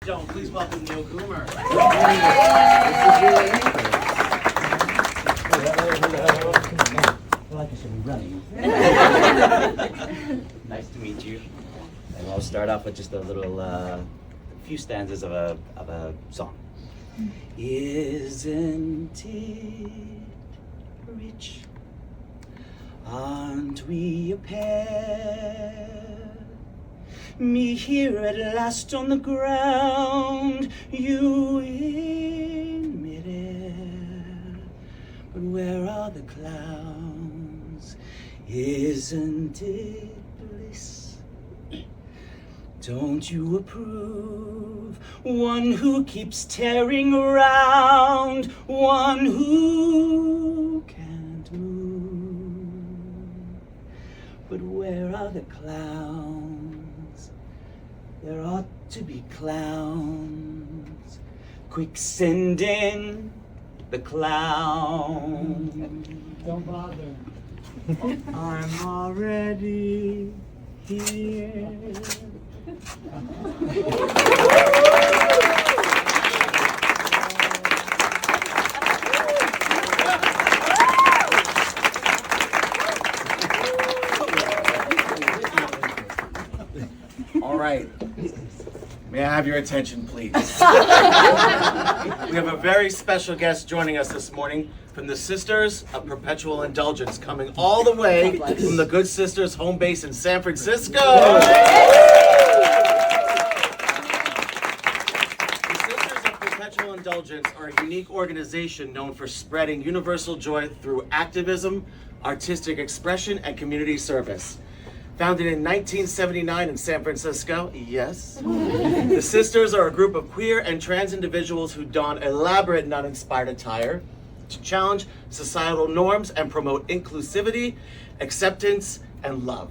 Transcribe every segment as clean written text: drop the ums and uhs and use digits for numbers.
Don't please welcome Neal Coomer. Like I should be running. Nice to meet you. And I'll start off with just a little, few stanzas of a song. Isn't it rich? Aren't we a pair? Me here at last on the ground, you in midair. But where are the clowns? Isn't it bliss? Don't you approve? One who keeps tearing around, one who can't move. But where are the clowns? There ought to be clowns. Quick, send in the clown. Don't bother. I'm already here. All right. May I have your attention, please? We have a very special guest joining us this morning from the Sisters of Perpetual Indulgence, coming all the way from the Good Sisters home base in San Francisco. The Sisters of Perpetual Indulgence are a unique organization known for spreading universal joy through activism, artistic expression, and community service. Founded in 1979 in San Francisco, yes. The Sisters are a group of queer and trans individuals who don elaborate nun-inspired attire to challenge societal norms and promote inclusivity, acceptance, and love.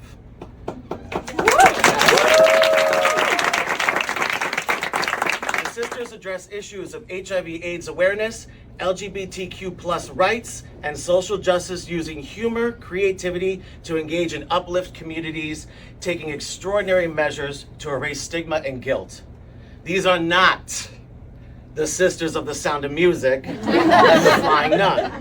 The Sisters address issues of HIV/AIDS awareness, LGBTQ+ rights, and social justice using humor, creativity to engage and uplift communities, taking extraordinary measures to erase stigma and guilt. These are not the Sisters of the Sound of Music and the Flying Nun.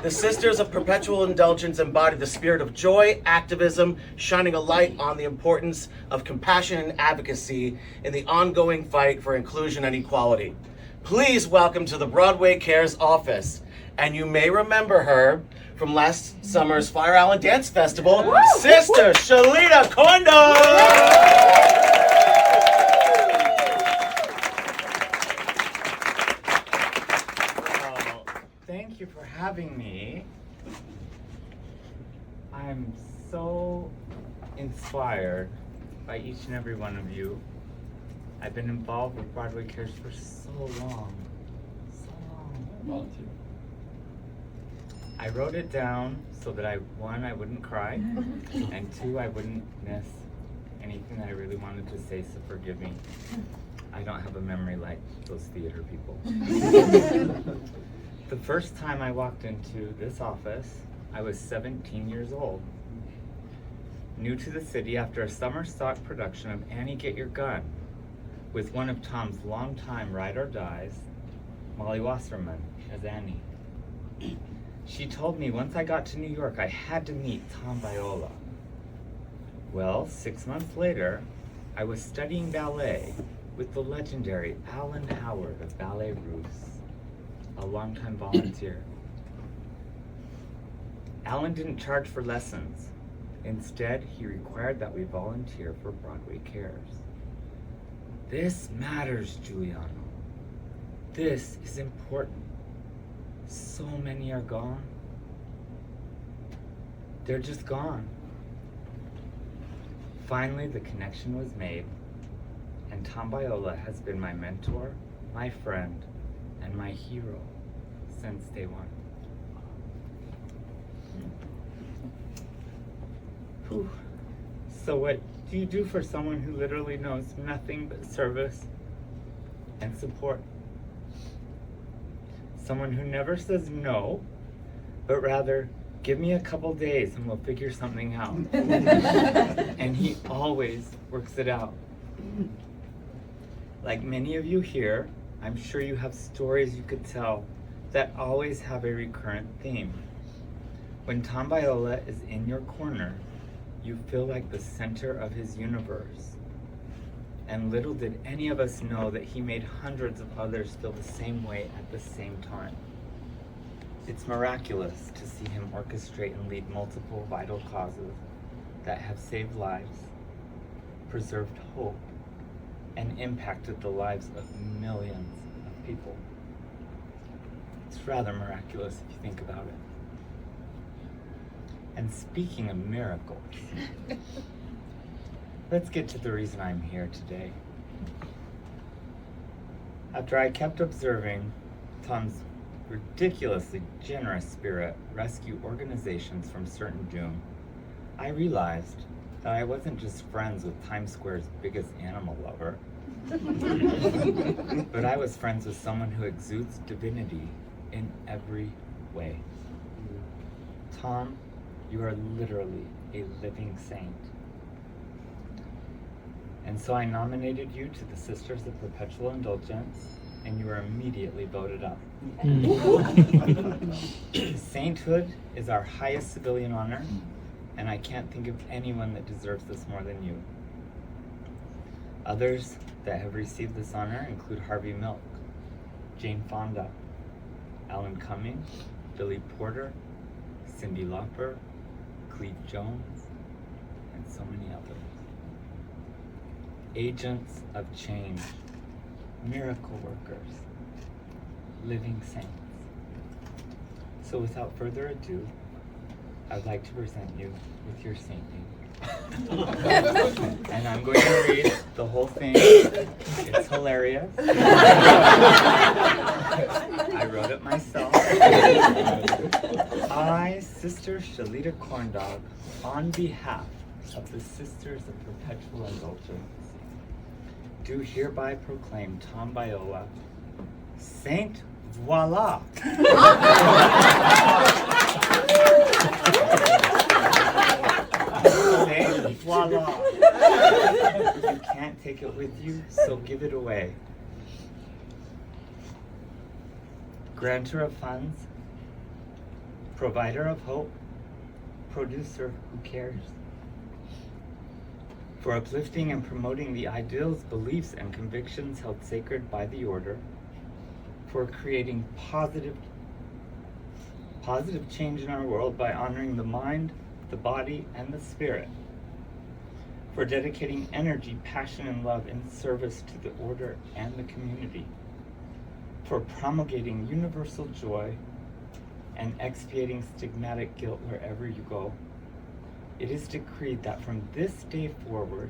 The Sisters of Perpetual Indulgence embody the spirit of joy, activism, shining a light on the importance of compassion and advocacy in the ongoing fight for inclusion and equality. Please welcome to the Broadway Cares office. And you may remember her from last summer's Fire Island Dance Festival, Sister Shalita Corndog! Well, thank you for having me. I'm so inspired by each and every one of you. I've been involved with Broadway Cares for so long. I wrote it down so that I wouldn't cry, and two, I wouldn't miss anything that I really wanted to say, so forgive me. I don't have a memory like those theater people. The first time I walked into this office, I was 17 years old. New to the city after a summer stock production of Annie Get Your Gun, with one of Tom's longtime ride or dies, Molly Wasserman, as Annie. She told me once I got to New York, I had to meet Tom Viola. Well, 6 months later, I was studying ballet with the legendary Alan Howard of Ballet Russe, a longtime volunteer. Alan didn't charge for lessons. Instead, he required that we volunteer for Broadway Cares. This matters, Giuliano. This is important. So many are gone. They're just gone. Finally, the connection was made, and Tom Viola has been my mentor, my friend, and my hero since day one. Whew. So what do you do for someone who literally knows nothing but service and support? Someone who never says no, but rather, give me a couple days and we'll figure something out. And he always works it out. Like many of you here, I'm sure you have stories you could tell that always have a recurrent theme. When Tom Viola is in your corner, you feel like the center of his universe. And little did any of us know that he made hundreds of others feel the same way at the same time. It's miraculous to see him orchestrate and lead multiple vital causes that have saved lives, preserved hope, and impacted the lives of millions of people. It's rather miraculous if you think about it. And speaking of miracles, let's get to the reason I'm here today. After I kept observing Tom's ridiculously generous spirit rescue organizations from certain doom, I realized that I wasn't just friends with Times Square's biggest animal lover, but I was friends with someone who exudes divinity in every way. Tom, you are literally a living saint. And so I nominated you to the Sisters of Perpetual Indulgence, and you were immediately voted up. Sainthood is our highest civilian honor, and I can't think of anyone that deserves this more than you. Others that have received this honor include Harvey Milk, Jane Fonda, Alan Cumming, Billy Porter, Cyndi Lauper, Cleve Jones, and so many others. Agents of change, miracle workers, living saints. So without further ado, I'd like to present you with your sainting. And I'm going to read the whole thing. It's hilarious. I wrote it myself. I, Sister Shalita Corndog, on behalf of the Sisters of Perpetual Indulgence, do hereby proclaim Tom Viola Saint Voila. Saint Voila. You can't take it with you, so give it away. Grantor of funds, provider of hope, producer who cares. For uplifting and promoting the ideals, beliefs, and convictions held sacred by the order, for creating positive change in our world by honoring the mind, the body, and the spirit, for dedicating energy, passion, and love in service to the order and the community, for promulgating universal joy and expiating stigmatic guilt wherever you go. It is decreed that from this day forward,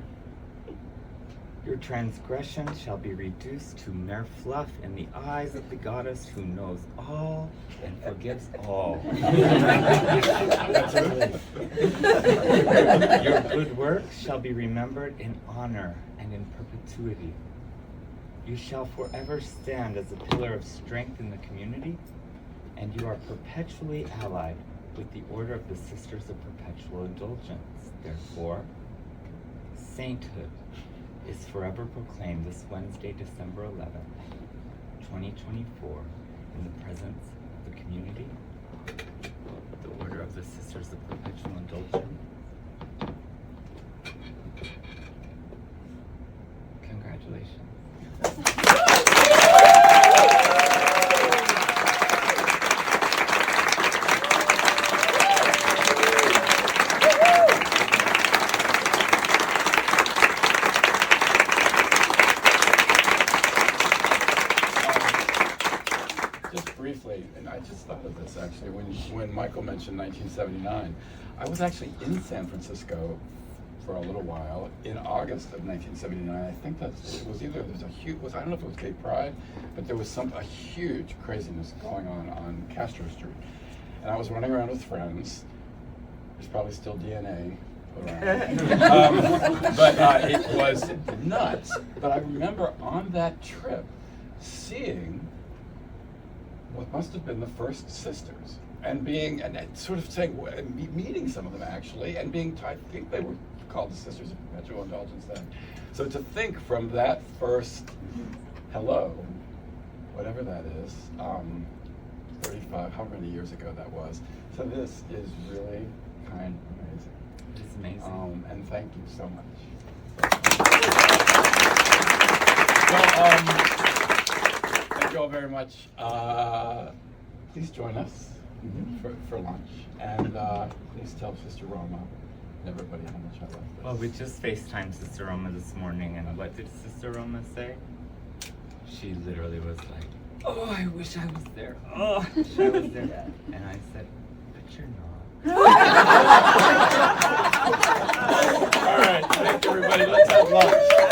your transgression shall be reduced to mere fluff in the eyes of the goddess who knows all and forgives all. Your good works shall be remembered in honor and in perpetuity. You shall forever stand as a pillar of strength in the community, and you are perpetually allied with the Order of the Sisters of Perpetual Indulgence. Therefore, sainthood is forever proclaimed this Wednesday, December 11th, 2024, in the presence of the community, the Order of the Sisters of Perpetual Indulgence. Congratulations. And I just thought of this actually when Michael mentioned 1979. I was actually in San Francisco for a little while in August of 1979. I think it was either there's a huge I don't know if it was Gay Pride, but there was a huge craziness going on Castro Street, and I was running around with friends. There's probably still DNA around, but it was nuts. But I remember on that trip seeing what must have been the first sisters, and sort of saying, meeting some of them actually, and I think they were called the Sisters of Perpetual Indulgence then. So to think from that first hello, whatever that is, 35, however many years ago that was, to this is really kind of amazing. It's amazing. And thank you so much. Well, thank you all very much. Please join us for lunch, and please tell Sister Roma and everybody how much I love this. Well, we just FaceTimed Sister Roma this morning, and what did Sister Roma say? She literally was like, "Oh, I wish I was there. Oh, I wish I was there." And I said, "But you're not." All right, thank you, everybody. Let's have lunch.